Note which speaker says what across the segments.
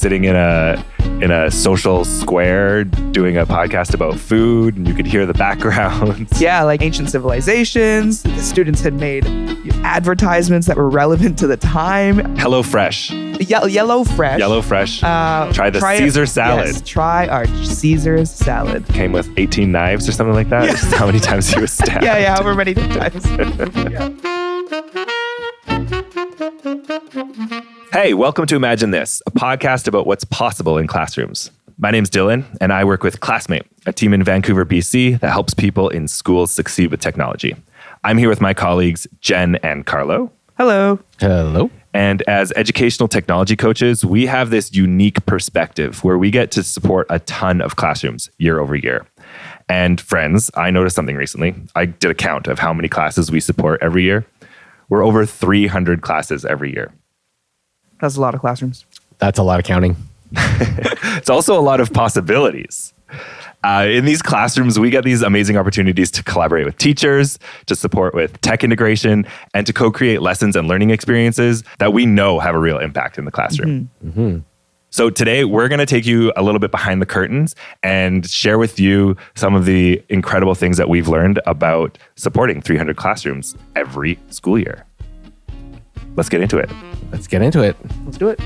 Speaker 1: sitting in a social square doing a podcast about food, and you could hear the backgrounds.
Speaker 2: Yeah, like ancient civilizations. The students had made advertisements that were relevant to the time.
Speaker 1: HelloFresh.
Speaker 2: YellowFresh.
Speaker 1: YellowFresh. Try the Caesar salad.
Speaker 2: Yes, try our Caesar salad.
Speaker 1: Came with 18 knives or something like that. This is how many times he was stabbed.
Speaker 2: Yeah, however many times.
Speaker 1: Hey, welcome to Imagine This, a podcast about what's possible in classrooms. My name's Dylan, and I work with Classmate, a team in Vancouver, BC that helps people in schools succeed with technology. I'm here with my colleagues, Jen and Carlo.
Speaker 2: Hello.
Speaker 3: Hello.
Speaker 1: And as educational technology coaches, we have this unique perspective where we get to support a ton of classrooms year over year. And friends, I noticed something recently. I did a count of how many classes we support every year. We're over 300 classes every year.
Speaker 2: That's a lot of classrooms.
Speaker 3: That's a lot of counting.
Speaker 1: It's also a lot of possibilities. In these classrooms, we get these amazing opportunities to collaborate with teachers, to support with tech integration, and to co-create lessons and learning experiences that we know have a real impact in the classroom.
Speaker 3: Mm-hmm. Mm-hmm.
Speaker 1: So today, we're going to take you a little bit behind the curtains and share with you some of the incredible things that we've learned about supporting 300 classrooms every school year. Let's get into it.
Speaker 3: Let's get into it.
Speaker 2: Let's do it.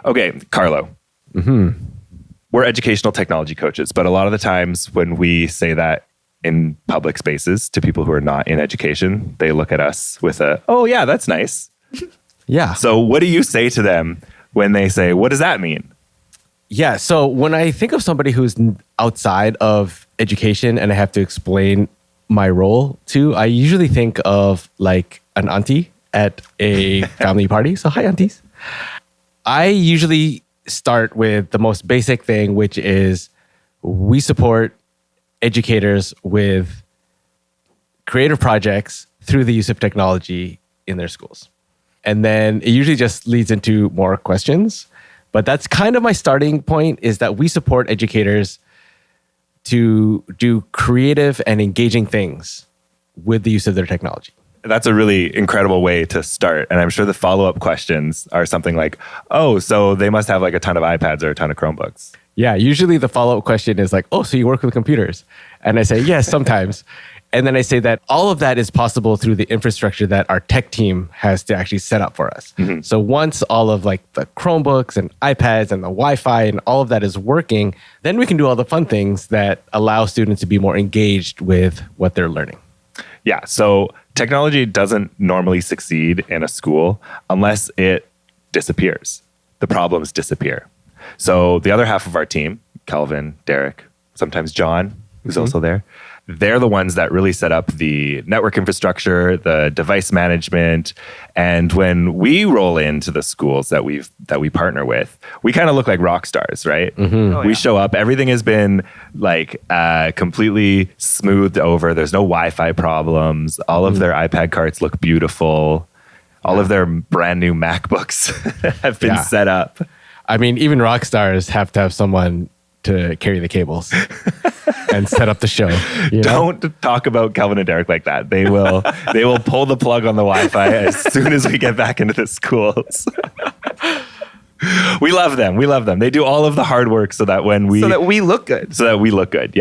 Speaker 1: Okay, Carlo.
Speaker 3: Mm-hmm.
Speaker 1: We're educational technology coaches, but a lot of the times when we say that in public spaces to people who are not in education, they look at us with oh yeah, that's nice.
Speaker 3: Yeah.
Speaker 1: So what do you say to them when they say, what does that mean?
Speaker 3: Yeah. So when I think of somebody who's outside of education and I have to explain my role to, I usually think of like an auntie at a family party. So hi, aunties. I usually start with the most basic thing, which is we support educators with creative projects through the use of technology in their schools. And then it usually just leads into more questions. But that's kind of my starting point, is that we support educators to do creative and engaging things with the use of their technology.
Speaker 1: That's a really incredible way to start. And I'm sure the follow-up questions are something like, oh, so they must have like a ton of iPads or a ton of Chromebooks.
Speaker 3: Yeah, usually the follow-up question is like, oh, so you work with computers? And I say, yes, sometimes. And then I say that all of that is possible through the infrastructure that our tech team has to actually set up for us. Mm-hmm. So once all of like the Chromebooks and iPads and the Wi-Fi and all of that is working, then we can do all the fun things that allow students to be more engaged with what they're learning.
Speaker 1: Yeah, so technology doesn't normally succeed in a school unless it disappears. The problems disappear. So the other half of our team, Calvin, Derek, sometimes John, who's also there, they're the ones that really set up the network infrastructure, the device management. And when we roll into the schools that we partner with, we kind of look like rock stars, right?
Speaker 3: Mm-hmm.
Speaker 2: Oh, yeah.
Speaker 1: We show up, everything has been like completely smoothed over. There's no Wi-Fi problems. All of their iPad carts look beautiful. All of their brand new MacBooks have been set up.
Speaker 3: I mean, even rock stars have to have someone to carry the cables and set up the show. You know?
Speaker 1: Don't talk about Calvin and Derek like that. They will pull the plug on the Wi-Fi as soon as we get back into the schools. We love them. They do all of the hard work so that we
Speaker 2: look good.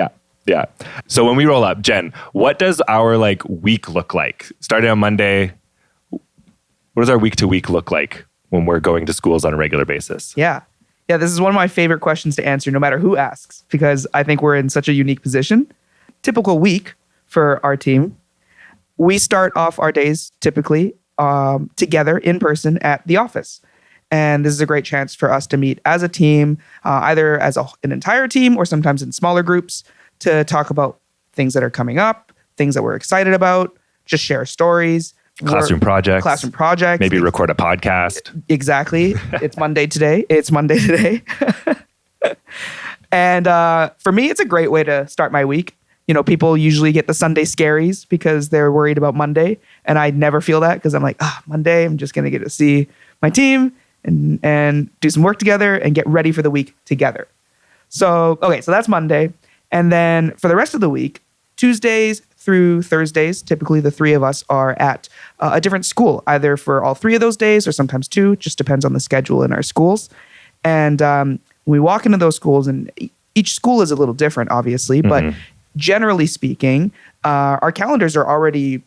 Speaker 1: Yeah. So when we roll up, Jen, what does our week look like? Starting on Monday, what does our week to week look like when we're going to schools on a regular basis?
Speaker 2: Yeah, this is one of my favorite questions to answer, no matter who asks, because I think we're in such a unique position. Typical week for our team, we start off our days typically together in person at the office. And this is a great chance for us to meet as a team, either as an entire team or sometimes in smaller groups, to talk about things that are coming up, things that we're excited about, just share stories.
Speaker 1: Classroom projects. Maybe record a podcast.
Speaker 2: Exactly. It's Monday today. And for me, it's a great way to start my week. You know, people usually get the Sunday scaries because they're worried about Monday. And I never feel that because I'm like, Monday, I'm just going to get to see my team and do some work together and get ready for the week together. So that's Monday. And then for the rest of the week, Tuesdays through Thursdays, typically the three of us are at a different school, either for all three of those days or sometimes two, just depends on the schedule in our schools. And we walk into those schools, and each school is a little different, obviously, but generally speaking, our calendars are already,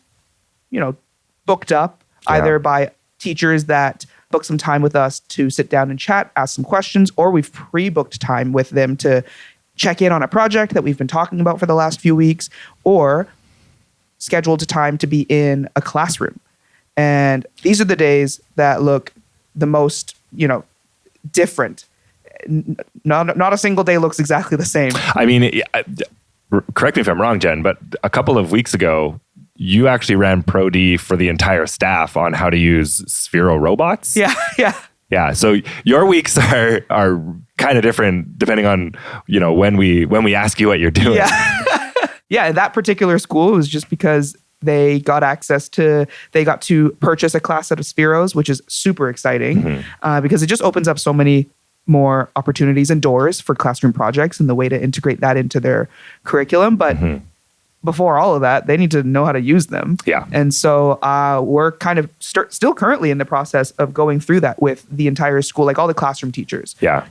Speaker 2: booked up either by teachers that book some time with us to sit down and chat, ask some questions, or we've pre-booked time with them to check in on a project that we've been talking about for the last few weeks, or scheduled time to be in a classroom. And these are the days that look the most, different. Not a single day looks exactly the same.
Speaker 1: I mean, correct me if I'm wrong, Jen, but a couple of weeks ago, you actually ran Pro D for the entire staff on how to use Sphero robots.
Speaker 2: Yeah.
Speaker 1: Yeah. So your weeks are kind of different depending on, when we ask you what you're doing.
Speaker 2: Yeah. Yeah. That particular school was just because they got to purchase a class set of Spheros, which is super exciting because it just opens up so many more opportunities and doors for classroom projects and the way to integrate that into their curriculum. But before all of that, they need to know how to use them. Yeah. And so we're kind of still currently in the process of going through that with the entire school, like all the classroom teachers. Yeah.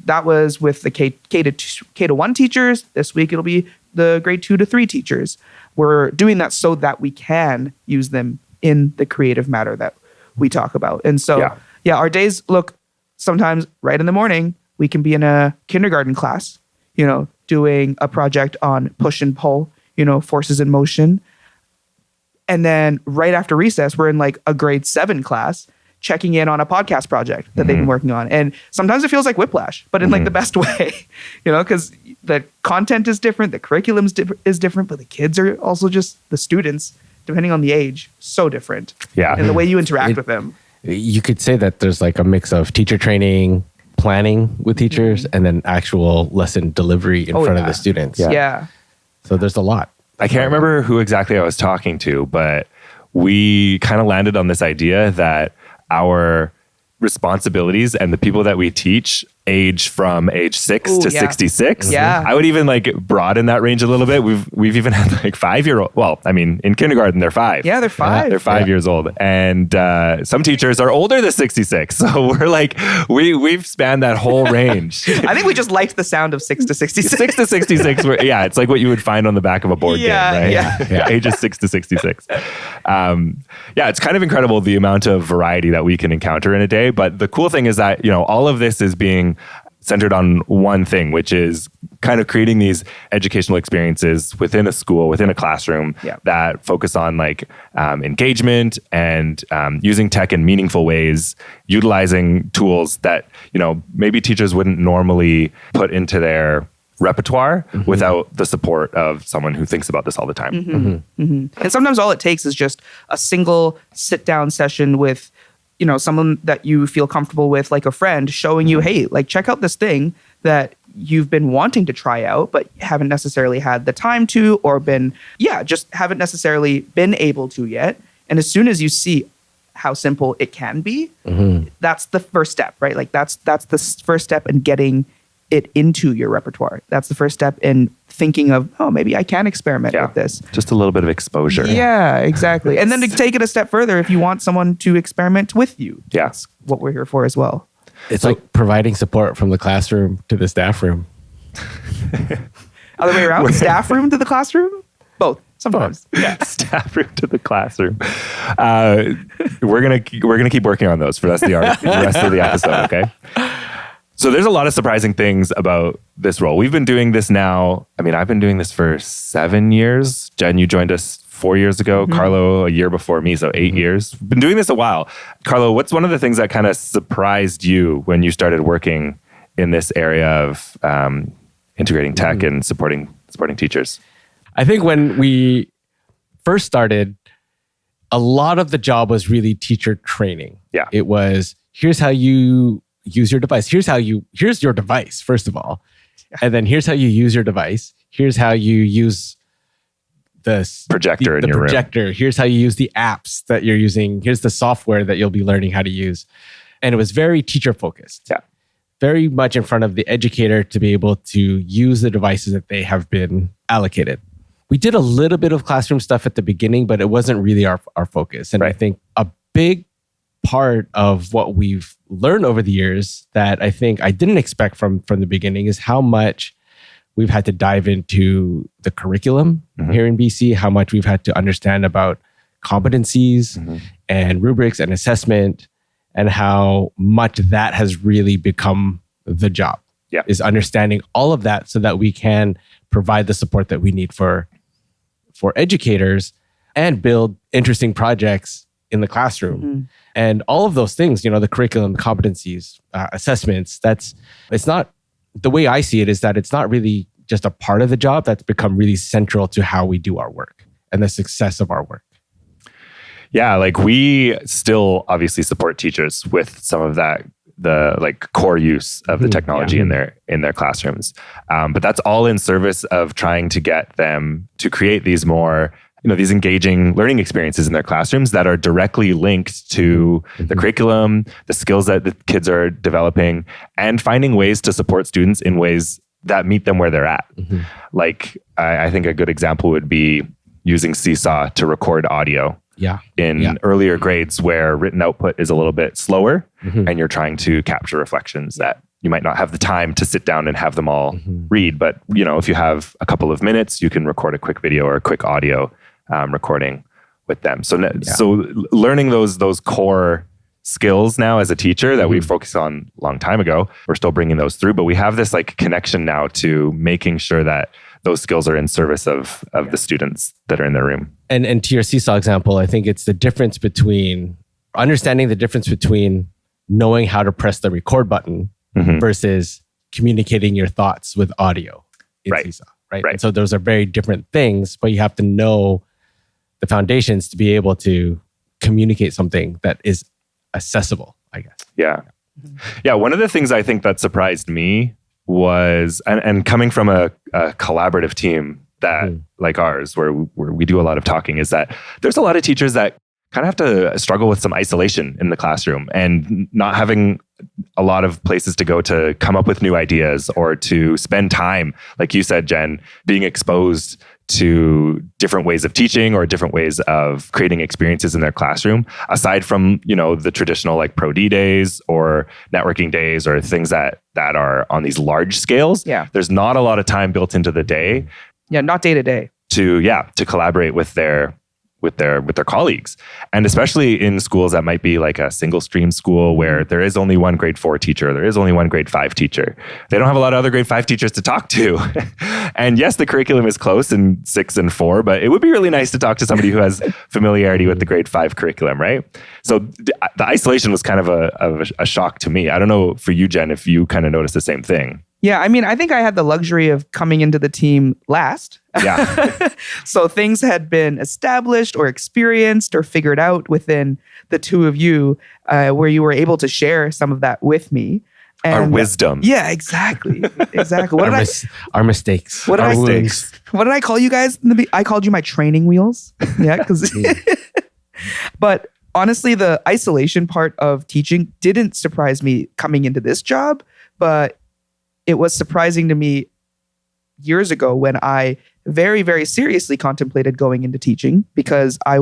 Speaker 2: That was with the K to 1 teachers. This week it'll be the grade 2 to 3 teachers. We're doing that so that we can use them in the creative matter that we talk about. And so, our days look sometimes right in the morning. We can be in a kindergarten class, doing a project on push and pull, forces in motion. And then right after recess, we're in like a grade 7 class checking in on a podcast project that they've been working on. And sometimes it feels like whiplash, but in like the best way, because the content is different, the curriculum is different, but the kids are also just the students, depending on the age, so different. Yeah. And the way you interact with them.
Speaker 3: You could say that there's like a mix of teacher training, planning with teachers, and then actual lesson delivery in front of the students.
Speaker 2: Yeah.
Speaker 3: So there's a lot.
Speaker 1: I can't remember who exactly I was talking to, but we kind of landed on this idea that our responsibilities and the people that we teach age from age 6 to 66.
Speaker 2: Yeah.
Speaker 1: I would even like broaden that range a little bit. We've even had like 5-year-old. Well, I mean, in kindergarten, they're 5.
Speaker 2: Yeah, they're 5.
Speaker 1: They're 5 years old. And some teachers are older than 66. So we're like, we've spanned that whole range.
Speaker 2: I think we just liked the sound of 6 to 66.
Speaker 1: 6 to 66. It's like what you would find on the back of a board game, right?
Speaker 2: Yeah.
Speaker 1: Ages 6 to 66. It's kind of incredible the amount of variety that we can encounter in a day. But the cool thing is that, all of this is being centered on one thing, which is kind of creating these educational experiences within a school, within a classroom that focus on like engagement and using tech in meaningful ways, utilizing tools that, maybe teachers wouldn't normally put into their repertoire without the support of someone who thinks about this all the time.
Speaker 2: And sometimes all it takes is just a single sit down session with someone that you feel comfortable with, like a friend, showing you, hey, like check out this thing that you've been wanting to try out, but haven't necessarily had the time to, or just haven't necessarily been able to yet. And as soon as you see how simple it can be, that's the first step, right? Like that's the first step in getting it into your repertoire. That's the first step in thinking of, maybe I can experiment with this.
Speaker 1: Just a little bit of exposure.
Speaker 2: Yeah, exactly. And then to take it a step further, if you want someone to experiment with you, that's what we're here for as well.
Speaker 3: It's like providing support from the classroom to the staff room.
Speaker 2: Other way around? Staff room to the classroom? Both. Sometimes.
Speaker 1: Yeah. Staff room to the classroom. We're gonna keep working on those for the rest of the episode, okay? So there's a lot of surprising things about this role. We've been doing this now. I mean, I've been doing this for 7 years. Jen, you joined us 4 years ago. Carlo, a year before me, so 8 years. We've been doing this a while. Carlo, what's one of the things that kind of surprised you when you started working in this area of integrating tech and supporting teachers?
Speaker 3: I think when we first started, a lot of the job was really teacher training. Yeah. It was, here's how you use your device. Here's your device, first of all. And then here's how you use your device. Here's how you use the
Speaker 1: projector in your
Speaker 3: projector.
Speaker 1: room.
Speaker 3: Here's how you use the apps that you're using. Here's the software that you'll be learning how to use. And it was very teacher focused. Yeah. Very much in front of the educator to be able to use the devices that they have been allocated. we did a little bit of classroom stuff at the beginning, but it wasn't really our focus. And I think a big part of what we've learned over the years that I think I didn't expect from the beginning is how much we've had to dive into the curriculum here in BC, how much we've had to understand about competencies and rubrics and assessment, and how much that has really become the job.
Speaker 1: Yeah.
Speaker 3: Is understanding all of that so that we can provide the support that we need for educators and build interesting projects in the classroom. And all of those things, the curriculum, competencies, assessments, it's not, the way I see it is that it's not really just a part of the job that's become really central to how we do our work and the success of our work.
Speaker 1: Yeah, like we still obviously support teachers with some of that, the like core use of the technology in their classrooms. But that's all in service of trying to get them to create these more, these engaging learning experiences in their classrooms that are directly linked to the curriculum, the skills that the kids are developing, and finding ways to support students in ways that meet them where they're at. Like I think a good example would be using Seesaw to record audio. In earlier grades where written output is a little bit slower and you're trying to capture reflections that you might not have the time to sit down and have them all read. But, if you have a couple of minutes, you can record a quick video or a quick audio recording with them. So learning those core skills now as a teacher that we focused on a long time ago, we're still bringing those through, but we have this like connection now to making sure that those skills are in service of the students that are in their room.
Speaker 3: And to your Seesaw example, I think it's the difference between understanding the difference between knowing how to press the record button versus communicating your thoughts with audio in Seesaw, right? And so those are very different things, but you have to know the foundations to be able to communicate something that is accessible, I guess.
Speaker 1: Yeah. Yeah. One of the things I think that surprised me was, and coming from a collaborative team that like ours, where we do a lot of talking, is that there's a lot of teachers that kind of have to struggle with some isolation in the classroom and not having a lot of places to go to come up with new ideas or to spend time, like you said, Jen, being exposed to different ways of teaching or different ways of creating experiences in their classroom, aside from, the traditional like Pro D days or networking days or things that are on these large scales.
Speaker 2: Yeah.
Speaker 1: There's not a lot of time built into the day.
Speaker 2: Yeah, not day to day.
Speaker 1: To collaborate with their colleagues. And especially in schools that might be like a single stream school where there is only one grade 4 teacher, there is only one grade 5 teacher. They don't have a lot of other grade 5 teachers to talk to. And yes, the curriculum is close in 6 and 4, but it would be really nice to talk to somebody who has familiarity with the grade 5 curriculum, right? So the isolation was kind of a shock to me. I don't know for you, Jen, if you kind of noticed the same thing.
Speaker 2: Yeah, I mean, I think I had the luxury of coming into the team last.
Speaker 1: Yeah.
Speaker 2: So things had been established or experienced or figured out within the two of you, where you were able to share some of that with me. And,
Speaker 1: our wisdom.
Speaker 2: Yeah, exactly. Exactly.
Speaker 3: Our mistakes.
Speaker 2: What did I call you guys? I called you my training wheels. Yeah, because. But honestly, the isolation part of teaching didn't surprise me coming into this job, but it was surprising to me years ago when I very, very seriously contemplated going into teaching because I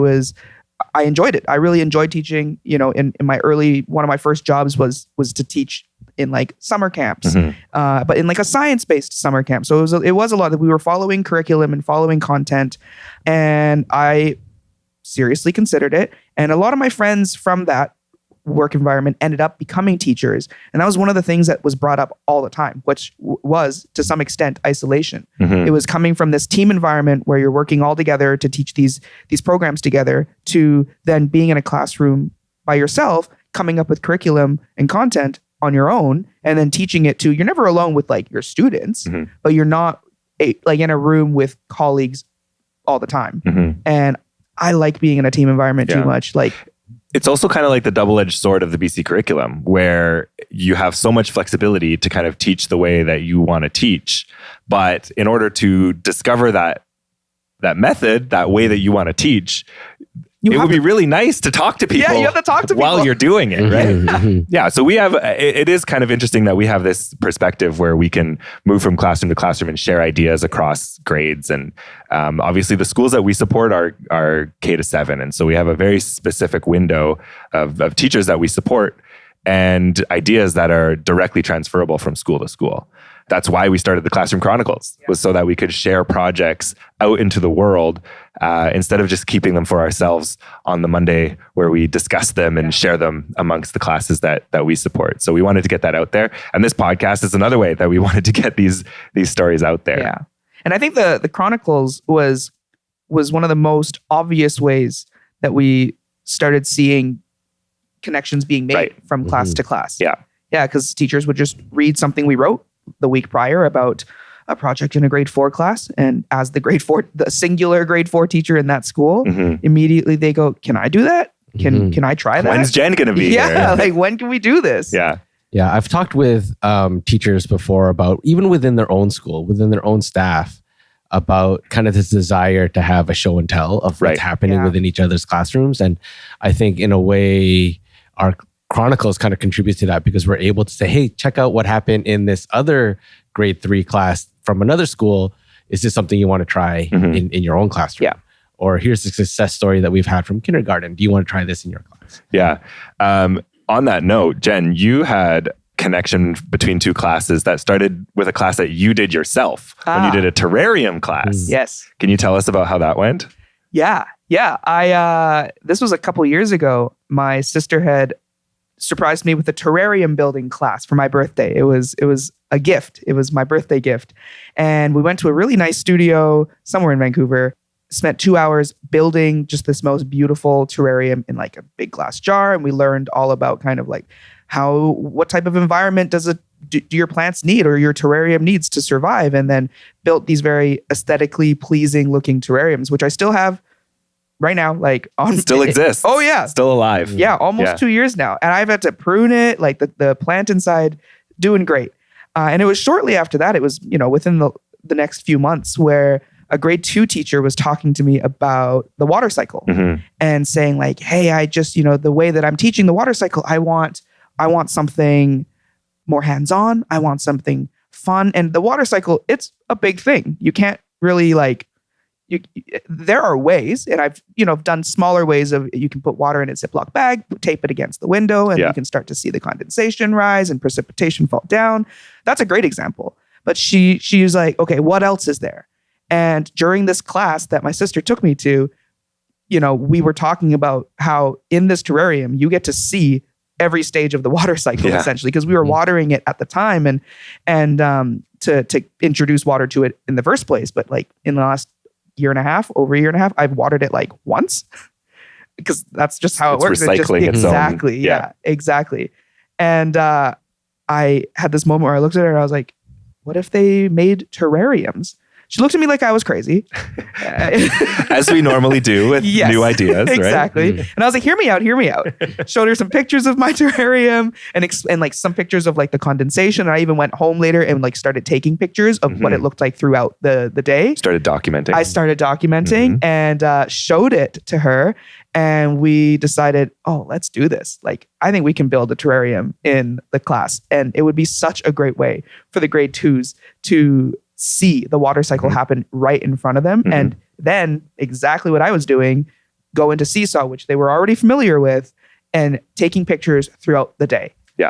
Speaker 2: enjoyed it. I really enjoyed teaching. In my one of my first jobs was to teach in like summer camps, but in like a science-based summer camp. So it was a lot that we were following curriculum and following content, and I seriously considered it. And a lot of my friends from that work environment ended up becoming teachers. And that was one of the things that was brought up all the time, which was to some extent isolation. It was coming from this team environment where you're working all together to teach these programs together to then being in a classroom by yourself, coming up with curriculum and content on your own, and then teaching it to, you're never alone with like your students, but you're not like in a room with colleagues all the time. And I like being in a team environment too much. Like,
Speaker 1: it's also kind of like the double-edged sword of the BC curriculum, where you have so much flexibility to kind of teach the way that you want to teach. But in order to discover that method, that way that you want to teach, it would be really nice to talk to people.
Speaker 2: Yeah, you have to talk to people
Speaker 1: while you're doing it, right? Yeah. So we have, it is kind of interesting that we have this perspective where we can move from classroom to classroom and share ideas across grades. And obviously the schools that we support are K to 7. And so we have a very specific window of teachers that we support and ideas that are directly transferable from school to school. That's why we started the Classroom Chronicles, was so that we could share projects out into the world instead of just keeping them for ourselves on the Monday where we discuss them and share them amongst the classes that we support. So we wanted to get that out there. And this podcast is another way that we wanted to get these stories out there.
Speaker 2: Yeah. And I think the Chronicles was one of the most obvious ways that we started seeing connections being made from class to class.
Speaker 1: Yeah.
Speaker 2: Yeah, because teachers would just read something we wrote the week prior about a project in a grade 4 class. And as the singular grade 4 teacher in that school, immediately they go, can I do that? Can I try that?
Speaker 1: When's Jen going to be here?
Speaker 2: Like when can we do this?
Speaker 1: Yeah.
Speaker 3: Yeah, I've talked with teachers before about, even within their own school, within their own staff, about kind of this desire to have a show and tell of what's happening within each other's classrooms. And I think in a way, our Chronicles kind of contributes to that, because we're able to say, hey, check out what happened in this other grade 3 class from another school. Is this something you want to try in your own classroom?
Speaker 2: Yeah.
Speaker 3: Or here's a success story that we've had from kindergarten. Do you want to try this in your class?
Speaker 1: Yeah. On that note, Jen, you had connection between two classes that started with a class that you did yourself when you did a terrarium class.
Speaker 2: Yes.
Speaker 1: Can you tell us about how that went?
Speaker 2: Yeah. This was a couple years ago. My sister had surprised me with a terrarium building class for my birthday. It was a gift. It was my birthday gift. And we went to a really nice studio somewhere in Vancouver, spent 2 hours building just this most beautiful terrarium in like a big glass jar. And we learned all about kind of like what type of environment do your plants need or your terrarium needs to survive. And then built these very aesthetically pleasing looking terrariums, which I still have right now, like
Speaker 1: still exists.
Speaker 2: Oh yeah.
Speaker 1: Still alive.
Speaker 2: Yeah. Almost 2 years now. And I've had to prune it, like the plant inside doing great. And it was shortly after that, it was, within the next few months, where a grade 2 teacher was talking to me about the water cycle and saying like, hey, I just, the way that I'm teaching the water cycle, I want something more hands-on. I want something fun. And the water cycle, it's a big thing. You can't really there are ways, and I've done smaller ways of, you can put water in a Ziploc bag, tape it against the window, and you can start to see the condensation rise and precipitation fall down. That's a great example. But she was like, okay, what else is there? And during this class that my sister took me to, we were talking about how in this terrarium, you get to see every stage of the water cycle, essentially, because we were watering it at the time and to introduce water to it in the first place. But like in the last over a year and a half, I've watered it like once because that's just how it works.
Speaker 1: Recycling its own.
Speaker 2: Exactly. Yeah, exactly. And I had this moment where I looked at her and I was like, what if they made terrariums? She looked at me like I was crazy.
Speaker 1: As we normally do with new ideas, right?
Speaker 2: Exactly. And I was like, hear me out. Showed her some pictures of my terrarium and like some pictures of like the condensation. And I even went home later and like started taking pictures of what it looked like throughout the day.
Speaker 1: Started documenting.
Speaker 2: I started documenting and showed it to her. And we decided, let's do this. Like, I think we can build a terrarium in the class. And it would be such a great way for the grade 2s to see the water cycle happen right in front of them. And then exactly what I was doing, go into Seesaw, which they were already familiar with, and taking pictures throughout the day. Yeah.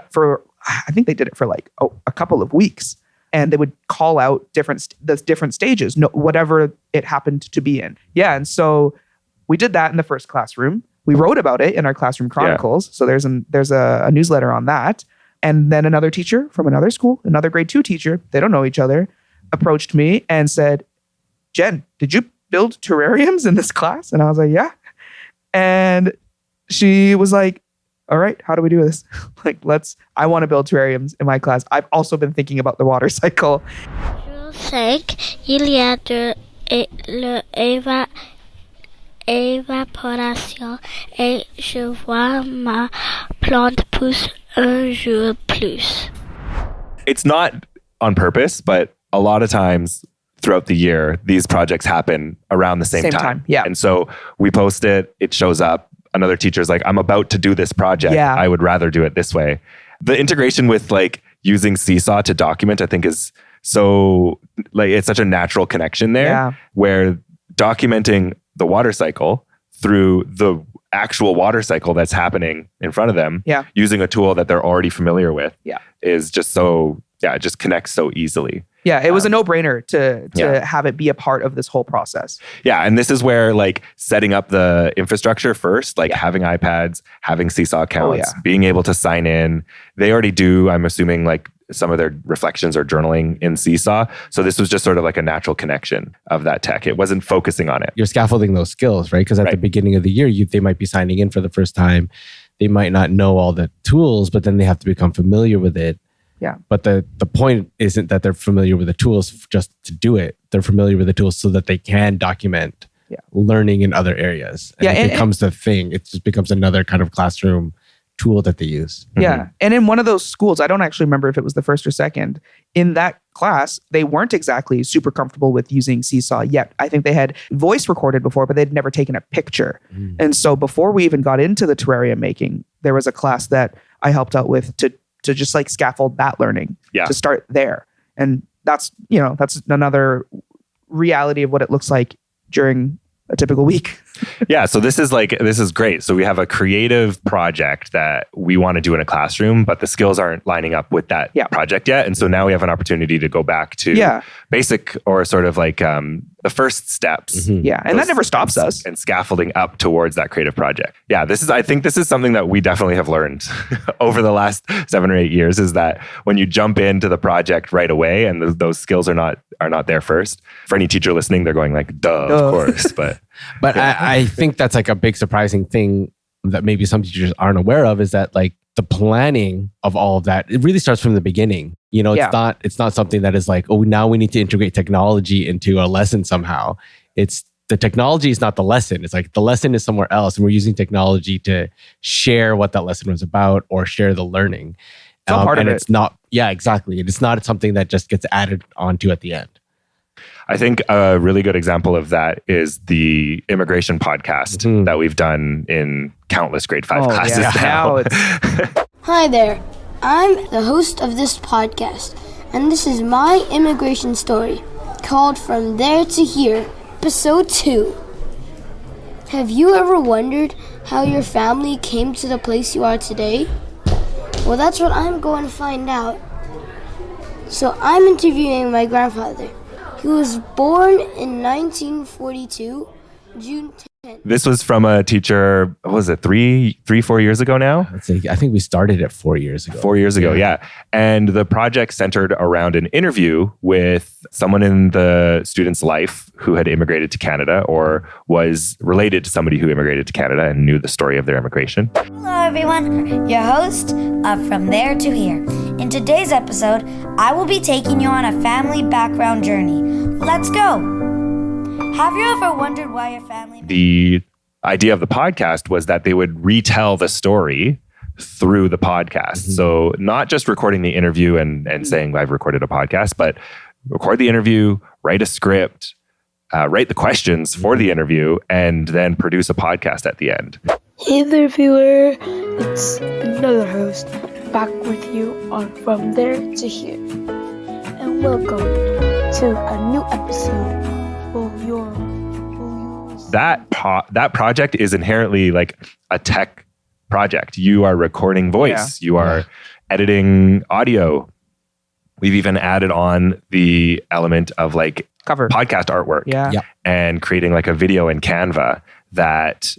Speaker 2: I think they did it for like a couple of weeks. And they would call out the different stages, whatever it happened to be in. Yeah. And so we did that in the first classroom. We wrote about it in our Classroom Chronicles. Yeah. So there's a newsletter on that. And then another teacher from another school, another grade 2 teacher, they don't know each other, approached me and said, Jen, did you build terrariums in this class? And I was like, yeah. And she was like, all right, how do we do this? I want to build terrariums in my class. I've also been thinking about the water cycle.
Speaker 4: Je sais qu'il y a de l'évaporation et je vois ma plante pousse un jour plus.
Speaker 1: It's not on purpose, but a lot of times throughout the year, these projects happen around the same time.
Speaker 2: Yeah.
Speaker 1: And so we post it shows up. Another teacher's like, I'm about to do this project.
Speaker 2: Yeah.
Speaker 1: I would rather do it this way. The integration with like using Seesaw to document, I think is so like, it's such a natural connection there where documenting the water cycle through the actual water cycle that's happening in front of them using a tool that they're already familiar with is just so, it just connects so easily.
Speaker 2: Yeah, it was a no-brainer to have it be a part of this whole process.
Speaker 1: Yeah, and this is where like setting up the infrastructure first, like having iPads, having Seesaw accounts, being able to sign in. They already do, I'm assuming, like some of their reflections or journaling in Seesaw. So this was just sort of like a natural connection of that tech. It wasn't focusing on it.
Speaker 3: You're scaffolding those skills, right? Because at the beginning of the year, they might be signing in for the first time. They might not know all the tools, but then they have to become familiar with it.
Speaker 2: Yeah.
Speaker 3: But the point isn't that they're familiar with the tools just to do it. They're familiar with the tools so that they can document learning in other areas. And it becomes the thing. It just becomes another kind of classroom tool that they use.
Speaker 2: Yeah. And in one of those schools, I don't actually remember if it was the first or second, in that class, they weren't exactly super comfortable with using Seesaw yet. I think they had voice recorded before, but they'd never taken a picture. And so before we even got into the terrarium making, there was a class that I helped out with to just like scaffold that learning to start there. And that's another reality of what it looks like during a typical week.
Speaker 1: Yeah. So this is great. So we have a creative project that we want to do in a classroom, but the skills aren't lining up with that project yet. And so now we have an opportunity to go back to basic or sort of like the first steps.
Speaker 2: Yeah. And that never stops us.
Speaker 1: And scaffolding up towards that creative project. Yeah. I think this is something that we definitely have learned over the last 7 or 8 years, is that when you jump into the project right away and those skills are not there first, for any teacher listening, they're going like, duh. Of course.
Speaker 3: But I think that's like a big surprising thing that maybe some teachers aren't aware of, is that like the planning of all of that, it really starts from the beginning. You know, it's not something that is like, oh, now we need to integrate technology into a lesson somehow. It's the technology is not the lesson. It's like the lesson is somewhere else, and we're using technology to share what that lesson was about or share the learning.
Speaker 2: It's not part of it.
Speaker 3: It's not, exactly. It's not something that just gets added onto at the end.
Speaker 1: I think a really good example of that is the immigration podcast that we've done in countless grade 5 classes now.
Speaker 5: Hi there. I'm the host of this podcast, and this is my immigration story called From There to Here, Episode 2. Have you ever wondered how your family came to the place you are today? Well, that's what I'm going to find out. So I'm interviewing my grandfather. He was born in 1942, June 10th.
Speaker 1: This was from a teacher, what was it, 4 years ago now?
Speaker 3: I think we started it 4 years ago.
Speaker 1: 4 years ago, yeah. And the project centered around an interview with someone in the student's life who had immigrated to Canada or was related to somebody who immigrated to Canada and knew the story of their immigration.
Speaker 6: Hello everyone, your host of From There to Here. In today's episode, I will be taking you on a family background journey. Let's go! Have you ever wondered why your family...
Speaker 1: The idea of the podcast was that they would retell the story through the podcast. So not just recording the interview and saying, I've recorded a podcast, but record the interview, write a script, write the questions for the interview, and then produce a podcast at the end.
Speaker 7: Hey there, viewer. It's another host back with you on From There to Here. And welcome to a new episode of your...
Speaker 1: That project is inherently like a tech project. You are recording voice. You are editing audio. We've even added on the element of like
Speaker 2: cover
Speaker 1: podcast artwork and creating like a video in Canva that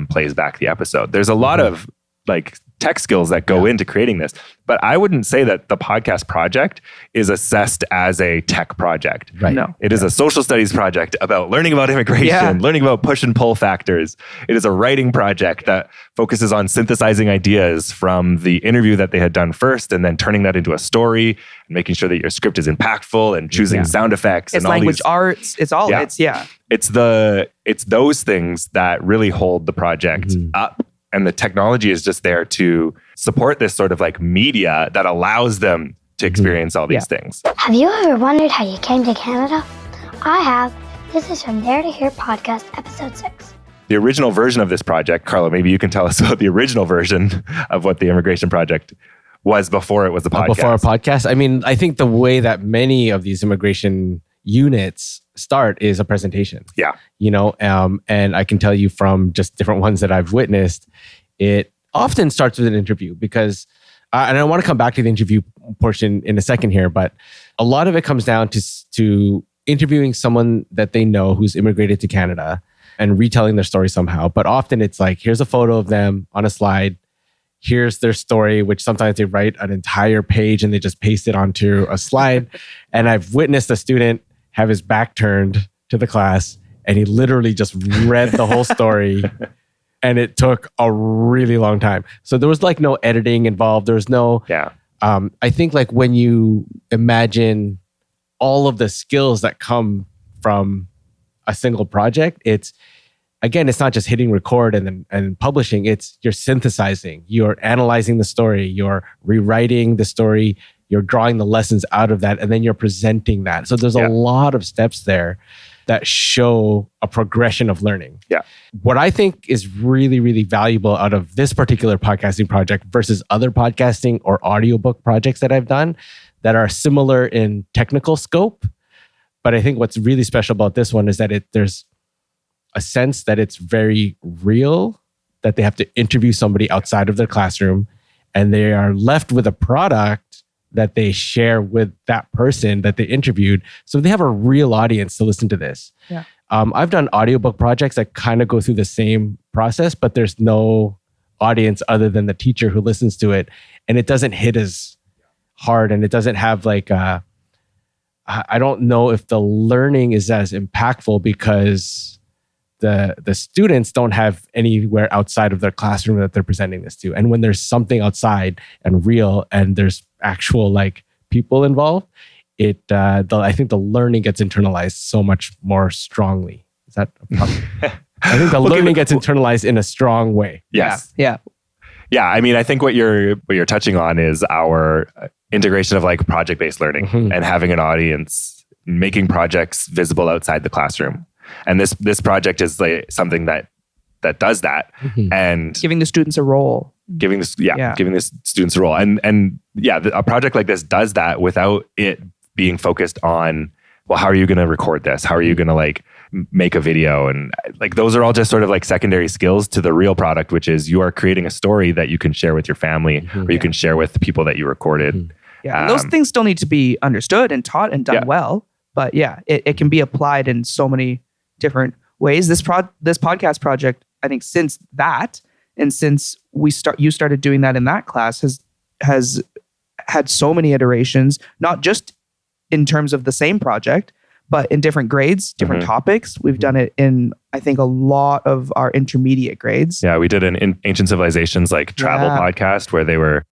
Speaker 1: plays back the episode. There's a lot of like tech skills that go into creating this, but I wouldn't say that the podcast project is assessed as a tech project.
Speaker 3: Right.
Speaker 2: No.
Speaker 1: It is a social studies project about learning about immigration, learning about push and pull factors. It is a writing project that focuses on synthesizing ideas from the interview that they had done first and then turning that into a story and making sure that your script is impactful and choosing sound effects.
Speaker 2: It's
Speaker 1: and
Speaker 2: language arts. It's all,
Speaker 1: It's those things that really hold the project up. And the technology is just there to support this sort of like media that allows them to experience all these things.
Speaker 4: Have you ever wondered how you came to Canada?
Speaker 7: I have. This is From There to Here podcast, episode 6.
Speaker 1: The original version of this project, Carlo, maybe you can tell us about the original version of what the immigration project was before it was a podcast.
Speaker 3: Before a podcast. I mean, I think the way that many of these immigration units start is a presentation.
Speaker 1: Yeah.
Speaker 3: And I can tell you from just different ones that I've witnessed, it often starts with an interview because, and I want to come back to the interview portion in a second here, but a lot of it comes down to interviewing someone that they know who's immigrated to Canada and retelling their story somehow. But often it's like, here's a photo of them on a slide. Here's their story, which sometimes they write an entire page and they just paste it onto a slide. And I've witnessed a student have his back turned to the class and he literally just read the whole story. And it took a really long time. So there was like no editing involved. There was no, I think like when you imagine all of the skills that come from a single project, it's not just hitting record and publishing. It's you're synthesizing, you're analyzing the story, you're rewriting the story, you're drawing the lessons out of that, and then you're presenting that. So there's a lot of steps there that show a progression of learning.
Speaker 1: Yeah.
Speaker 3: What I think is really, really valuable out of this particular podcasting project versus other podcasting or audiobook projects that I've done that are similar in technical scope. But I think what's really special about this one is that there's a sense that it's very real, that they have to interview somebody outside of their classroom and they are left with a product that they share with that person that they interviewed. So they have a real audience to listen to this.
Speaker 2: Yeah.
Speaker 3: I've done audiobook projects that kind of go through the same process, but there's no audience other than the teacher who listens to it. And it doesn't hit as hard and it doesn't have like I don't know if the learning is as impactful because the students don't have anywhere outside of their classroom that they're presenting this to. And when there's something outside and real and there's actual like people involved, I think the learning gets internalized so much more strongly. Is that a problem? I think the learning gets internalized in a strong way.
Speaker 1: Yes.
Speaker 2: Yeah.
Speaker 1: Yeah. I mean, I think what you're touching on is our integration of like project-based learning and having an audience, making projects visible outside the classroom. And this project is like something that does that and
Speaker 2: Giving the students a role.
Speaker 1: giving the students a role. And a project like this does that without it being focused on, well, how are you going to record this? How are you going to like make a video? And like, those are all just sort of like secondary skills to the real product, which is you are creating a story that you can share with your family or you can share with the people that you recorded.
Speaker 2: Yeah. Those things still need to be understood and taught and done well. But yeah, it can be applied in so many different ways. This podcast project, I think since that, and since you started doing that in that class has had so many iterations, not just in terms of the same project, but in different grades, different topics. We've done it in, I think, a lot of our intermediate grades.
Speaker 1: Yeah, we did an Ancient Civilizations like travel podcast where they were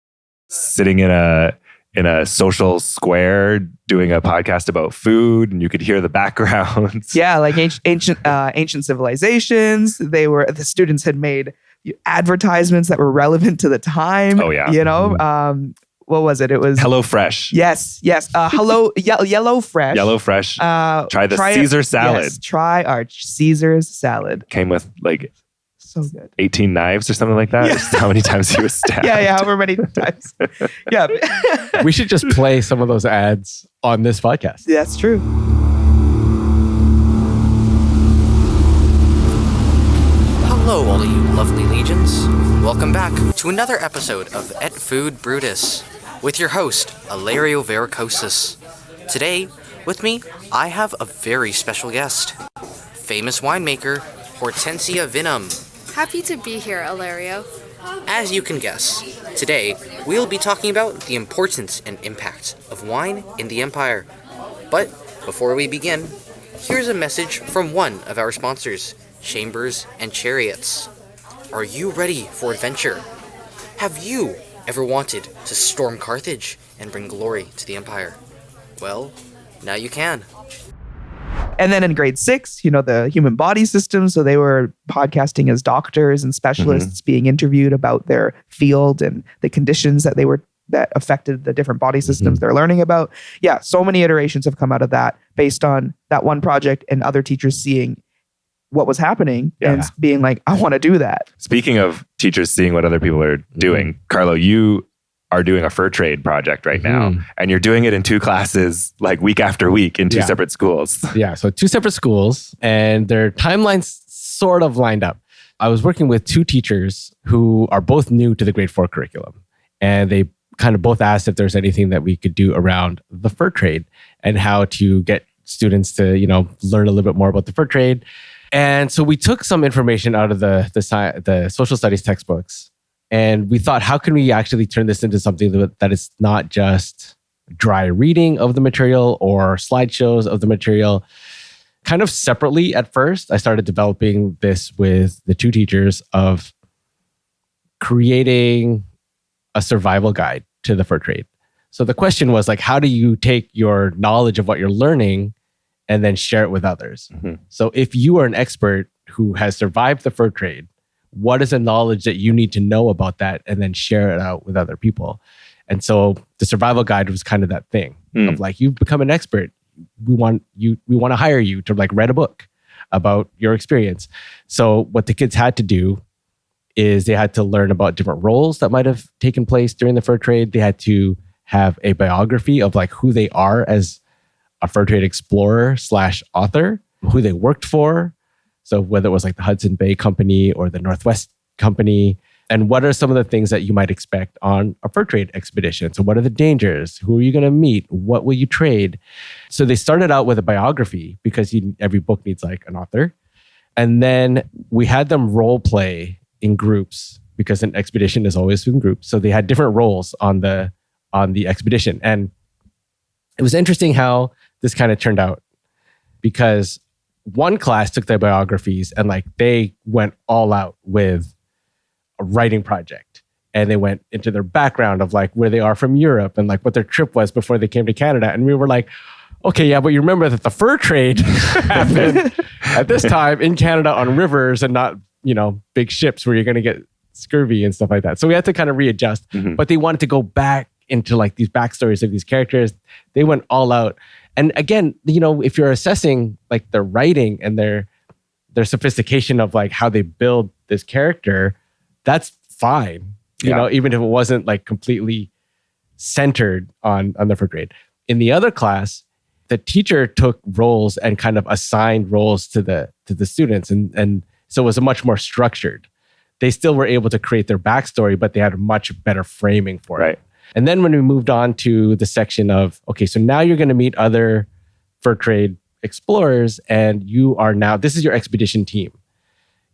Speaker 1: sitting in a social square doing a podcast about food, and you could hear the backgrounds.
Speaker 2: Yeah, like ancient civilizations. The students had made advertisements that were relevant to the time.
Speaker 1: Oh yeah,
Speaker 2: what was it? It was
Speaker 1: HelloFresh.
Speaker 2: Yes. Hello, Yellow Fresh.
Speaker 1: HelloFresh. Try the Caesar salad.
Speaker 2: Yes, try our Caesar's salad.
Speaker 1: Came with like
Speaker 2: so good
Speaker 1: 18 knives or something like that.
Speaker 2: Yeah.
Speaker 1: Just how many times he was stabbed.
Speaker 2: Yeah, however many times. Yeah.
Speaker 3: We should just play some of those ads on this podcast.
Speaker 2: That's true.
Speaker 8: Hello, all of you lovely legions. Welcome back to another episode of Et Food Brutus with your host, Ilario Vericosis. Today, with me, I have a very special guest, famous winemaker Hortensia Vinum.
Speaker 9: Happy to be here, Ilario.
Speaker 8: As you can guess, today we'll be talking about the importance and impact of wine in the empire. But before we begin, here's a message from one of our sponsors, Chambers and Chariots. Are you ready for adventure? Have you ever wanted to storm Carthage and bring glory to the empire? Well, now you can.
Speaker 2: And then in grade 6, the human body system. So they were podcasting as doctors and specialists being interviewed about their field and the conditions that they were that affected the different body systems they're learning about. Yeah, so many iterations have come out of that based on that one project and other teachers seeing what was happening and being like, I want to do that.
Speaker 1: Speaking of teachers seeing what other people are doing, Carlo, you are doing a fur trade project right now, and you're doing it in 2 classes, like week after week in 2 separate schools.
Speaker 3: Yeah, so 2 separate schools, and their timelines sort of lined up. I was working with 2 teachers who are both new to the grade 4 curriculum, and they kind of both asked if there's anything that we could do around the fur trade and how to get students to, learn a little bit more about the fur trade. And so we took some information out of the social studies textbooks, and we thought, how can we actually turn this into something that is not just dry reading of the material or slideshows of the material. Kind of separately at first, I started developing this with the 2 teachers of creating a survival guide to the fur trade. So the question was like, how do you take your knowledge of what you're learning and then share it with others? So if you are an expert who has survived the fur trade, what is the knowledge that you need to know about that and then share it out with other people? And so the survival guide was kind of that thing of like, you've become an expert. We want to hire you to like write a book about your experience. So what the kids had to do is they had to learn about different roles that might have taken place during the fur trade. They had to have a biography of like who they are as a fur trade explorer / author, who they worked for. So whether it was like the Hudson Bay Company or the Northwest Company, and what are some of the things that you might expect on a fur trade expedition? So what are the dangers? Who are you going to meet? What will you trade? So they started out with a biography because every book needs like an author. And then we had them role play in groups because an expedition is always in groups. So they had different roles on the expedition. And it was interesting how this kind of turned out because one class took their biographies and like they went all out with a writing project, and they went into their background of like where they are from Europe and like what their trip was before they came to Canada. And we were like, okay, yeah, but you remember that the fur trade happened at this time in Canada on rivers and not, big ships where you're going to get scurvy and stuff like that. So we had to kind of readjust, but they wanted to go back into like these backstories of these characters. They went all out. And again, if you're assessing like their writing and their sophistication of like how they build this character, that's fine. Even if it wasn't like completely centered on the fur trade. In the other class, the teacher took roles and kind of assigned roles to the students, and so it was a much more structured. They still were able to create their backstory, but they had a much better framing for it. And then when we moved on to the section of, okay, so now you're going to meet other fur trade explorers, and this is your expedition team.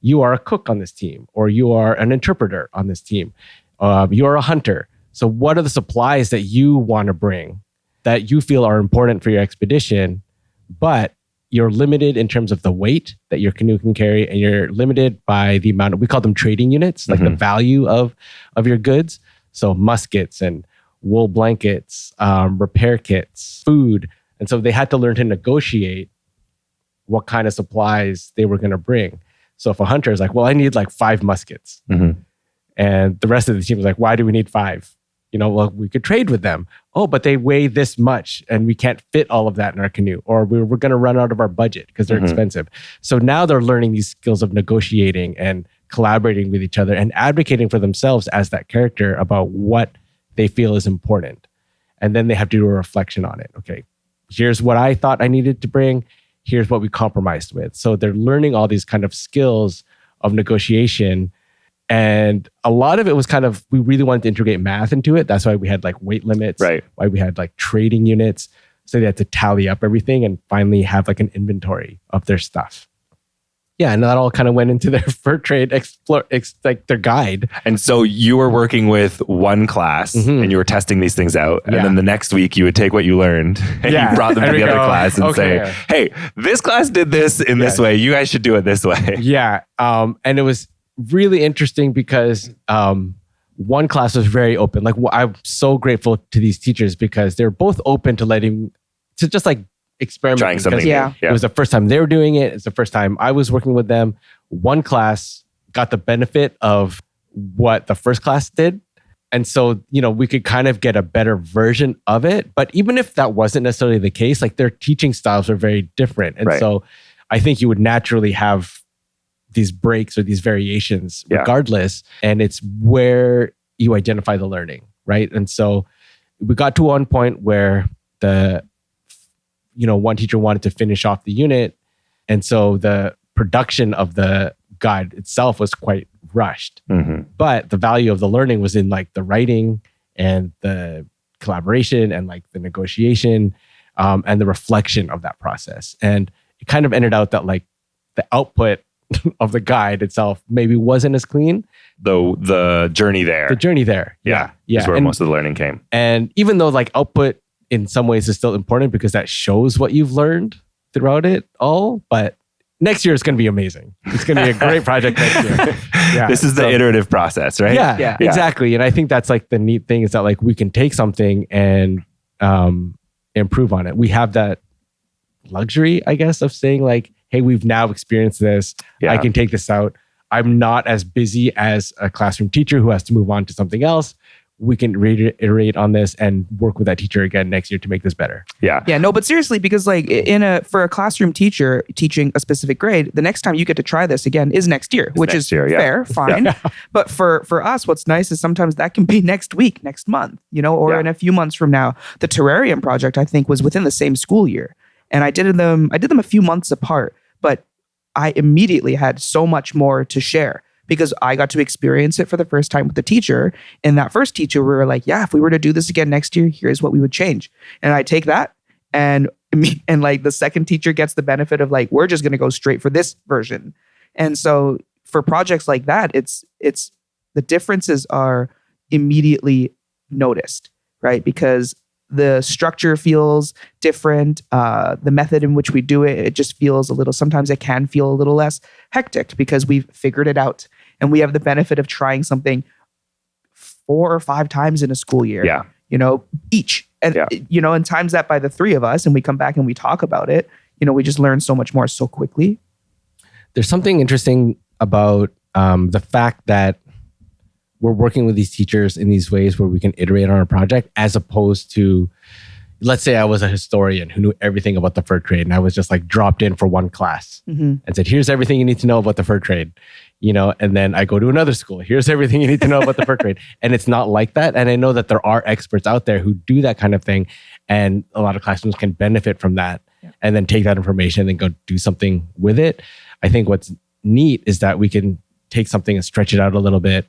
Speaker 3: You are a cook on this team, or you are an interpreter on this team. You are a hunter. So what are the supplies that you want to bring that you feel are important for your expedition, but you're limited in terms of the weight that your canoe can carry, and you're limited by the amount of, we call them trading units, like the value of your goods. So muskets and wool blankets, repair kits, food. And so they had to learn to negotiate what kind of supplies they were going to bring. So if a hunter is like, well, I need like 5 muskets. And the rest of the team was like, why do we need 5? Well, we could trade with them. Oh, but they weigh this much and we can't fit all of that in our canoe, or we're going to run out of our budget because they're expensive. So now they're learning these skills of negotiating and collaborating with each other and advocating for themselves as that character about what they feel is important. And then they have to do a reflection on it. Okay, here's what I thought I needed to bring. Here's what we compromised with. So they're learning all these kind of skills of negotiation. And a lot of it was kind of, we really wanted to integrate math into it. That's why we had like weight limits, why we had like trading units. So they had to tally up everything and finally have like an inventory of their stuff. Yeah, and that all kind of went into their fur trade like their guide.
Speaker 1: And so you were working with one class and you were testing these things out. And then the next week you would take what you learned and you brought them to the other class and say, hey, this class did this in this way. You guys should do it this way.
Speaker 3: Yeah. And it was really interesting because one class was very open. Like, I'm so grateful to these teachers because they're both open to just like experiment.
Speaker 1: Trying something.
Speaker 3: It was the first time they were doing it. It's the first time I was working with them. One class got the benefit of what the first class did. And so, we could kind of get a better version of it. But even if that wasn't necessarily the case, like their teaching styles are very different. And so I think you would naturally have these breaks or these variations regardless. And it's where you identify the learning, right? And so we got to one point where one teacher wanted to finish off the unit. And so the production of the guide itself was quite rushed. But the value of the learning was in like the writing and the collaboration and like the negotiation and the reflection of that process. And it kind of ended out that like the output of the guide itself maybe wasn't as clean.
Speaker 1: Though the journey there.
Speaker 3: Yeah.
Speaker 1: Is where most of the learning came.
Speaker 3: And even though like output in some ways is still important because that shows what you've learned throughout it all, but next year is going to be amazing. It's going to be a great project next year. Yeah.
Speaker 1: This is the iterative process, right?
Speaker 3: Yeah, exactly. And I think that's like the neat thing is that like we can take something and improve on it. We have that luxury, I guess, of saying like, hey, we've now experienced this. I can take this out. I'm not as busy as a classroom teacher who has to move on to something else. We can reiterate on this and work with that teacher again next year to make this better.
Speaker 2: Yeah, no, but seriously, because like for a classroom teacher teaching a specific grade, the next time you get to try this again is next year, which is fair, fine. But for us, what's nice is sometimes that can be next week, next month, or in a few months from now. The terrarium project, I think, was within the same school year, and I did them a few months apart, but I immediately had so much more to share, because I got to experience it for the first time with the teacher. And that first teacher, we were like, yeah, if we were to do this again next year, here's what we would change. And I take that and like the second teacher gets the benefit of like, we're just going to go straight for this version. And so for projects like that, it's the differences are immediately noticed, right? Because the structure feels different. The method in which we do it, it just feels sometimes it can feel a little less hectic because we've figured it out. And we have the benefit of trying something 4 or 5 times in a school year, each. And, and times that by the 3 of us, and we come back and we talk about it, we just learn so much more so quickly.
Speaker 3: There's something interesting about the fact that we're working with these teachers in these ways where we can iterate on a project, as opposed to, let's say I was a historian who knew everything about the fur trade and I was just like dropped in for one class and said, here's everything you need to know about the fur trade, and then I go to another school, here's everything you need to know about the fur trade. And it's not like that. And I know that there are experts out there who do that kind of thing. And a lot of classrooms can benefit from that and then take that information and then go do something with it. I think what's neat is that we can take something and stretch it out a little bit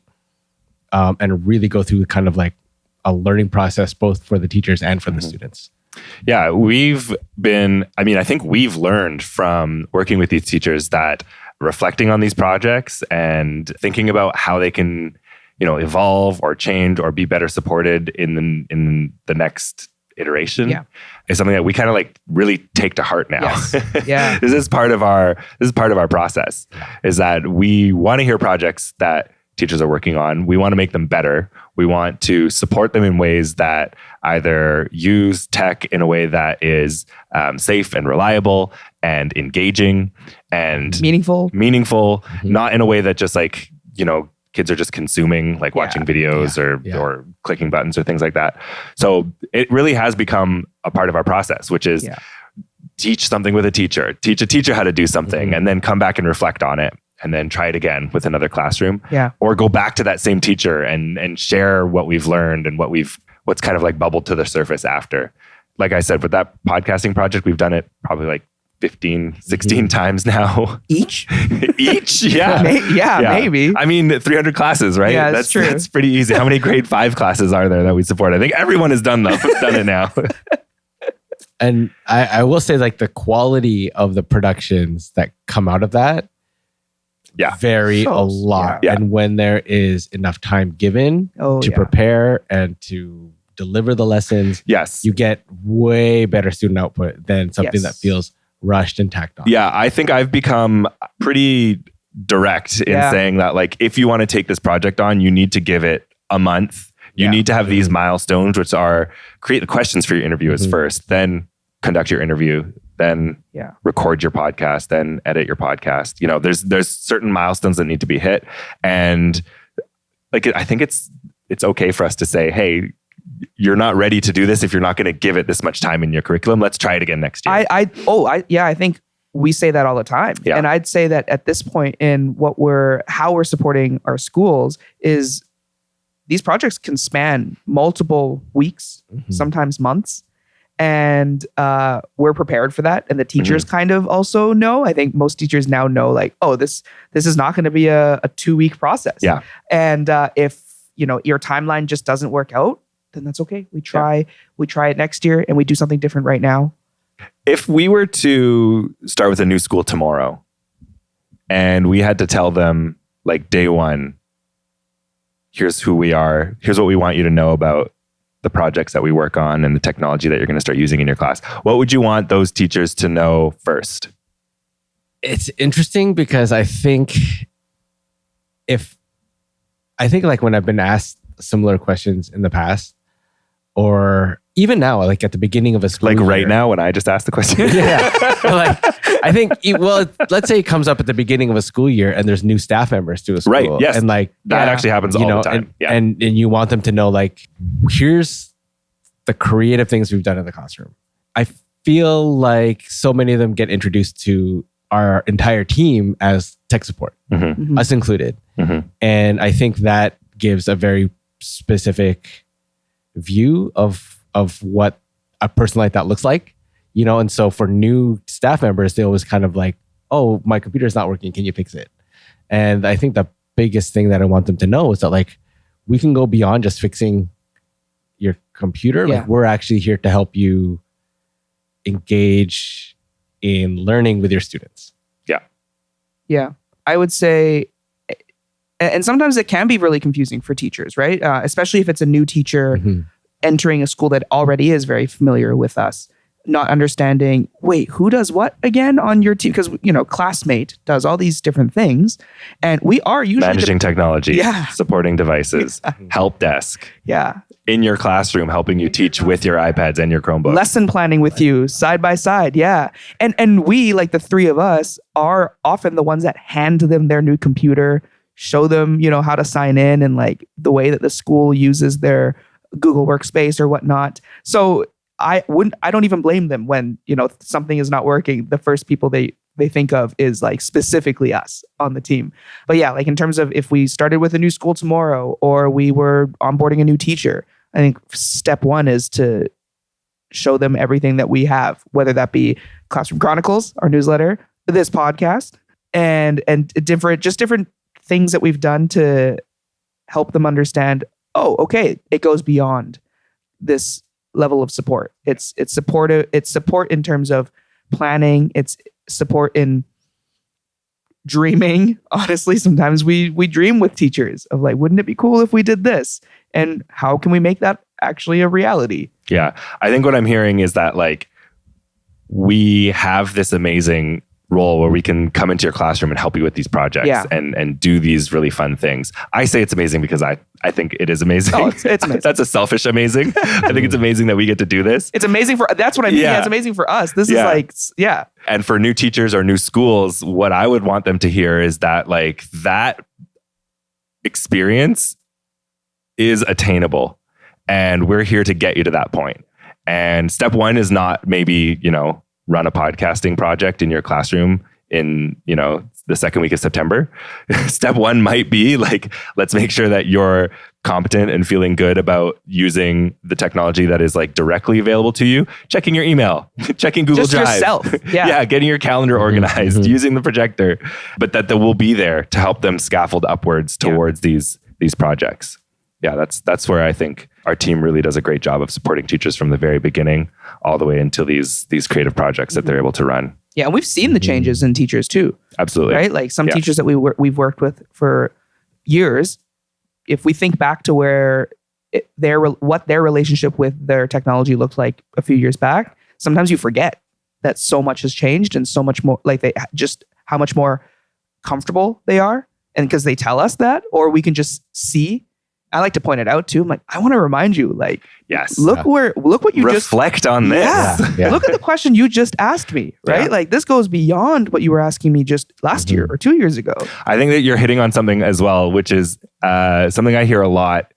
Speaker 3: and really go through kind of like a learning process, both for the teachers and for the students.
Speaker 1: Yeah, I think we've learned from working with these teachers that reflecting on these projects and thinking about how they can, evolve or change or be better supported in the next iteration is something that we kind of like really take to heart now.
Speaker 2: Yes. Yeah.
Speaker 1: This is part of our process, is that we want to hear projects that teachers are working on. We want to make them better. We want to support them in ways that either use tech in a way that is safe and reliable and engaging and
Speaker 2: meaningful,
Speaker 1: not in a way that just like, kids are just consuming, like watching videos or clicking buttons or things like that. So it really has become a part of our process, which is teach something with a teacher, teach a teacher how to do something, and then come back and reflect on it. And then try it again with another classroom. Yeah. Or go back to that same teacher and share what we've learned and what's kind of like bubbled to the surface after. Like I said, with that podcasting project, we've done it probably like 15, 16 times now.
Speaker 2: Each?
Speaker 1: Yeah.
Speaker 2: Maybe.
Speaker 1: I mean, 300 classes, right?
Speaker 2: Yeah, that's true.
Speaker 1: That's pretty easy. How many grade 5 classes are there that we support? I think everyone has done it now.
Speaker 3: And I will say like the quality of the productions that come out of that vary a lot.
Speaker 1: Yeah.
Speaker 3: And when there is enough time given to prepare and to deliver the lessons, you get way better student output than something that feels rushed and tacked on.
Speaker 1: Yeah, I think I've become pretty direct in saying that like, if you want to take this project on, you need to give it a month. You need to have these milestones, which are create the questions for your interviewers first, then conduct your interview, then record your podcast, then edit your podcast. There's certain milestones that need to be hit. And like, I think it's it's okay for us to say, hey, you're not ready to do this if you're not going to give it this much time in your curriculum. Let's try it again next year.
Speaker 2: I think we say that all the time.
Speaker 1: Yeah.
Speaker 2: And I'd say that at this point in how we're supporting our schools is these projects can span multiple weeks, sometimes months. And we're prepared for that. And the teachers kind of also know. I think most teachers now know, like, oh, this is not going to be a 2-week process.
Speaker 1: Yeah.
Speaker 2: And if your timeline just doesn't work out, then that's okay. We try it next year, and we do something different right now.
Speaker 1: If we were to start with a new school tomorrow, and we had to tell them, like, day one, here's who we are, here's what we want you to know about the projects that we work on and the technology that you're going to start using in your class, what would you want those teachers to know first?
Speaker 3: It's interesting because I think like when I've been asked similar questions in the past, or even now, like at the beginning of a school
Speaker 1: like
Speaker 3: year,
Speaker 1: right now when I just asked the question.
Speaker 3: yeah, like I think let's say it comes up at the beginning of a school year and there's new staff members to a school,
Speaker 1: right? Yes,
Speaker 3: and like
Speaker 1: that actually happens all the time.
Speaker 3: And you want them to know, like, here's the creative things we've done in the classroom. I feel like so many of them get introduced to our entire team as tech support, us included, and I think that gives a very specific view of what a person like that looks like, and so for new staff members, they always kind of like, oh, my computer's not working, can you fix it? And I think the biggest thing that I want them to know is that, like, we can go beyond just fixing your computer. Like, we're actually here to help you engage in learning with your students.
Speaker 2: Yeah, I would say, and sometimes it can be really confusing for teachers, right? Especially if it's a new teacher entering a school that already is very familiar with us, not understanding, wait, who does what again on your team? Because, Classmate does all these different things, and we are usually
Speaker 1: managing technology, supporting devices, help desk, in your classroom, helping you teach with your iPads and your Chromebooks,
Speaker 2: lesson planning with you side by side, and we, like the three of us, are often the ones that hand them their new computer, show them, how to sign in, and like the way that the school uses their Google Workspace or whatnot. So I don't even blame them when, something is not working. The first people they think of is like specifically us on the team. But yeah, like in terms of if we started with a new school tomorrow or we were onboarding a new teacher, I think step one is to show them everything that we have, whether that be Classroom Chronicles, our newsletter, this podcast, and different things that we've done to help them understand, oh, okay, it goes beyond this level of support. It's supportive. It's support in terms of planning. It's support in dreaming. Honestly, sometimes we dream with teachers of like, wouldn't it be cool if we did this? And how can we make that actually a reality?
Speaker 1: Yeah. I think what I'm hearing is that, like, we have this amazing role where we can come into your classroom and help you with these projects and do these really fun things. I say it's amazing because I think it is amazing.
Speaker 2: Oh, it's amazing.
Speaker 1: That's a selfish amazing. I think it's amazing that we get to do this.
Speaker 2: It's amazing that's what I mean. Yeah. It's amazing for us. This is like,
Speaker 1: And for new teachers or new schools, what I would want them to hear is that, like, that experience is attainable, and we're here to get you to that point. And step one is not maybe, run a podcasting project in your classroom in, the second week of September. Step one might be like, let's make sure that you're competent and feeling good about using the technology that is like directly available to you, checking your email, checking Google
Speaker 2: just
Speaker 1: Drive.
Speaker 2: Yourself.
Speaker 1: Getting your calendar organized, using the projector, but that will be there to help them scaffold upwards towards these projects. Yeah, that's where I think our team really does a great job of supporting teachers from the very beginning all the way into these creative projects that they're able to run.
Speaker 2: Yeah, and we've seen the changes in teachers too.
Speaker 1: Absolutely.
Speaker 2: Right? Like some teachers that we've worked with for years, if we think back to where what their relationship with their technology looked like a few years back, sometimes you forget that so much has changed and so much more, like how much more comfortable they are. And because they tell us that, or we can just see. I like to point it out too. I'm like, I want to remind you, like, look what you
Speaker 1: reflect on this.
Speaker 2: Yeah. Look at the question you just asked me, right?
Speaker 1: Yeah.
Speaker 2: Like this goes beyond what you were asking me just last year or 2 years ago.
Speaker 1: I think that you're hitting on something as well, which is something I hear a lot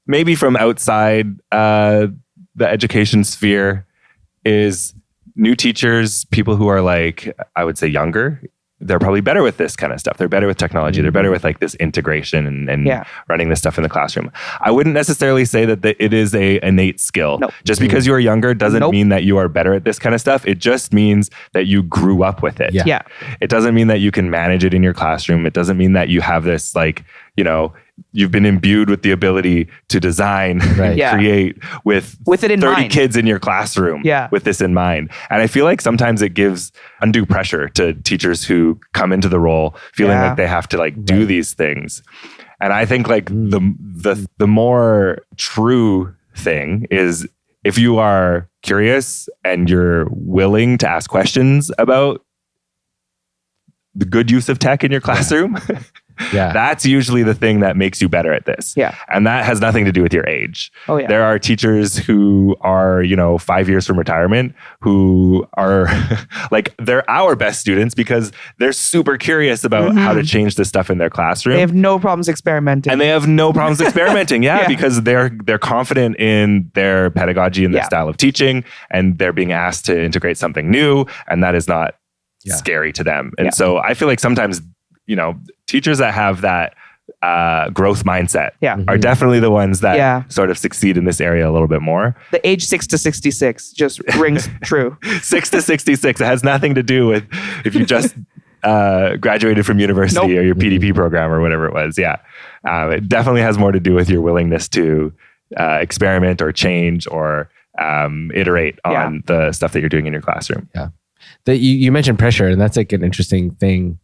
Speaker 1: maybe from outside the education sphere is new teachers, people who are like, I would say younger. They're probably better with this kind of stuff. They're better with technology. They're better with like this integration and running this stuff in the classroom. I wouldn't necessarily say that it is a innate skill.
Speaker 2: Nope.
Speaker 1: Just because you are younger doesn't mean that you are better at this kind of stuff. It just means that you grew up with it.
Speaker 2: Yeah.
Speaker 1: It doesn't mean that you can manage it in your classroom. It doesn't mean that you have this like, you know, you've been imbued with the ability to design, create with
Speaker 2: it in
Speaker 1: 30
Speaker 2: mind.
Speaker 1: kids in your classroom with this in mind. And I feel like sometimes it gives undue pressure to teachers who come into the role feeling like they have to like do these things. And I think like the more true thing is if you are curious and you're willing to ask questions about the good use of tech in your classroom, that's usually the thing that makes you better at this.
Speaker 2: Yeah.
Speaker 1: And that has nothing to do with your age.
Speaker 2: Oh, yeah.
Speaker 1: There are teachers who are, 5 years from retirement who are like, they're our best students because they're super curious about how to change this stuff in their classroom.
Speaker 2: They have no problems experimenting.
Speaker 1: And they have no problems experimenting. Because they're confident in their pedagogy and their style of teaching, and they're being asked to integrate something new, and that is not scary to them. And so I feel like sometimes, teachers that have that growth mindset are definitely the ones that sort of succeed in this area a little bit more.
Speaker 2: The age 6 to 66 just rings true.
Speaker 1: 6 to 66. It has nothing to do with if you just graduated from university or your PDP program or whatever it was. It definitely has more to do with your willingness to experiment or change or iterate on the stuff that you're doing in your classroom.
Speaker 3: You mentioned pressure, and that's like an interesting thing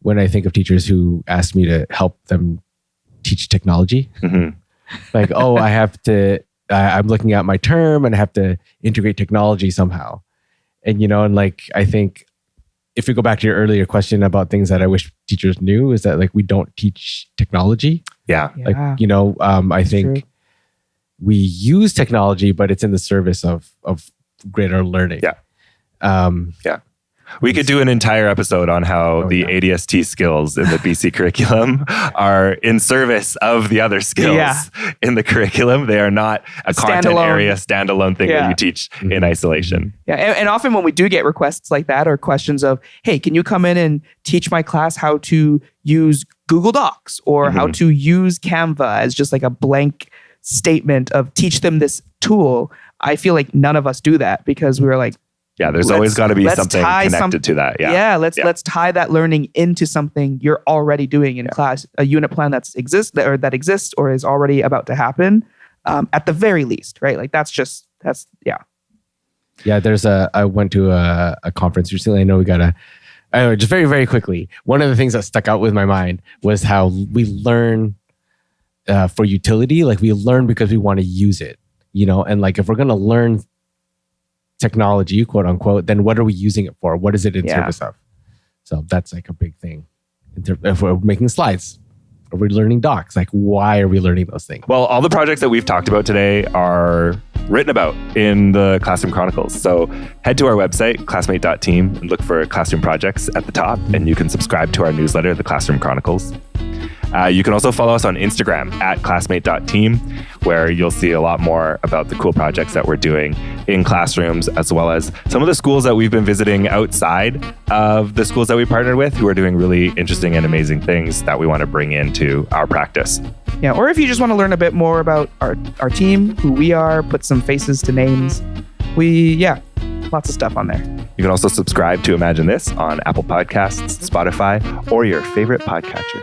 Speaker 3: when I think of teachers who ask me to help them teach technology. Like, I'm looking at my term and I have to integrate technology somehow. And, I think if we go back to your earlier question about things that I wish teachers knew, is that like, we don't teach technology. I think we use technology, but it's in the service of greater learning.
Speaker 1: We could do an entire episode on how the ADST skills in the BC curriculum are in service of the other skills in the curriculum. They are not a content area standalone thing that you teach in isolation.
Speaker 2: And often when we do get requests like that or questions of, hey, can you come in and teach my class how to use Google Docs or how to use Canva as just like a blank statement of teach them this tool. I feel like none of us do that because we were like,
Speaker 1: there's always got to be something connected to that.
Speaker 2: Let's tie that learning into something you're already doing in class, a unit plan that exists or is already about to happen, at the very least, right? Like that's.
Speaker 3: I went to a conference recently. I know just very, very quickly. One of the things that stuck out with my mind was how we learn for utility. Like we learn because we want to use it, and like if we're going to learn technology, quote unquote, then what are we using it for? What is it in service of? So that's like a big thing. If we're making slides, are we learning docs? Like, why are we learning those things?
Speaker 1: Well, all the projects that we've talked about today are written about in the Classroom Chronicles. So head to our website, classmate.team, and look for Classroom Projects at the top, and you can subscribe to our newsletter, the Classroom Chronicles. You can also follow us on Instagram at classmate.team, where you'll see a lot more about the cool projects that we're doing in classrooms, as well as some of the schools that we've been visiting outside of the schools that we partnered with who are doing really interesting and amazing things that we want to bring into our practice.
Speaker 2: Or if you just want to learn a bit more about our team, who we are, put some faces to names, lots of stuff on there.
Speaker 1: You can also subscribe to Imagine This on Apple Podcasts, Spotify, or your favorite podcatcher.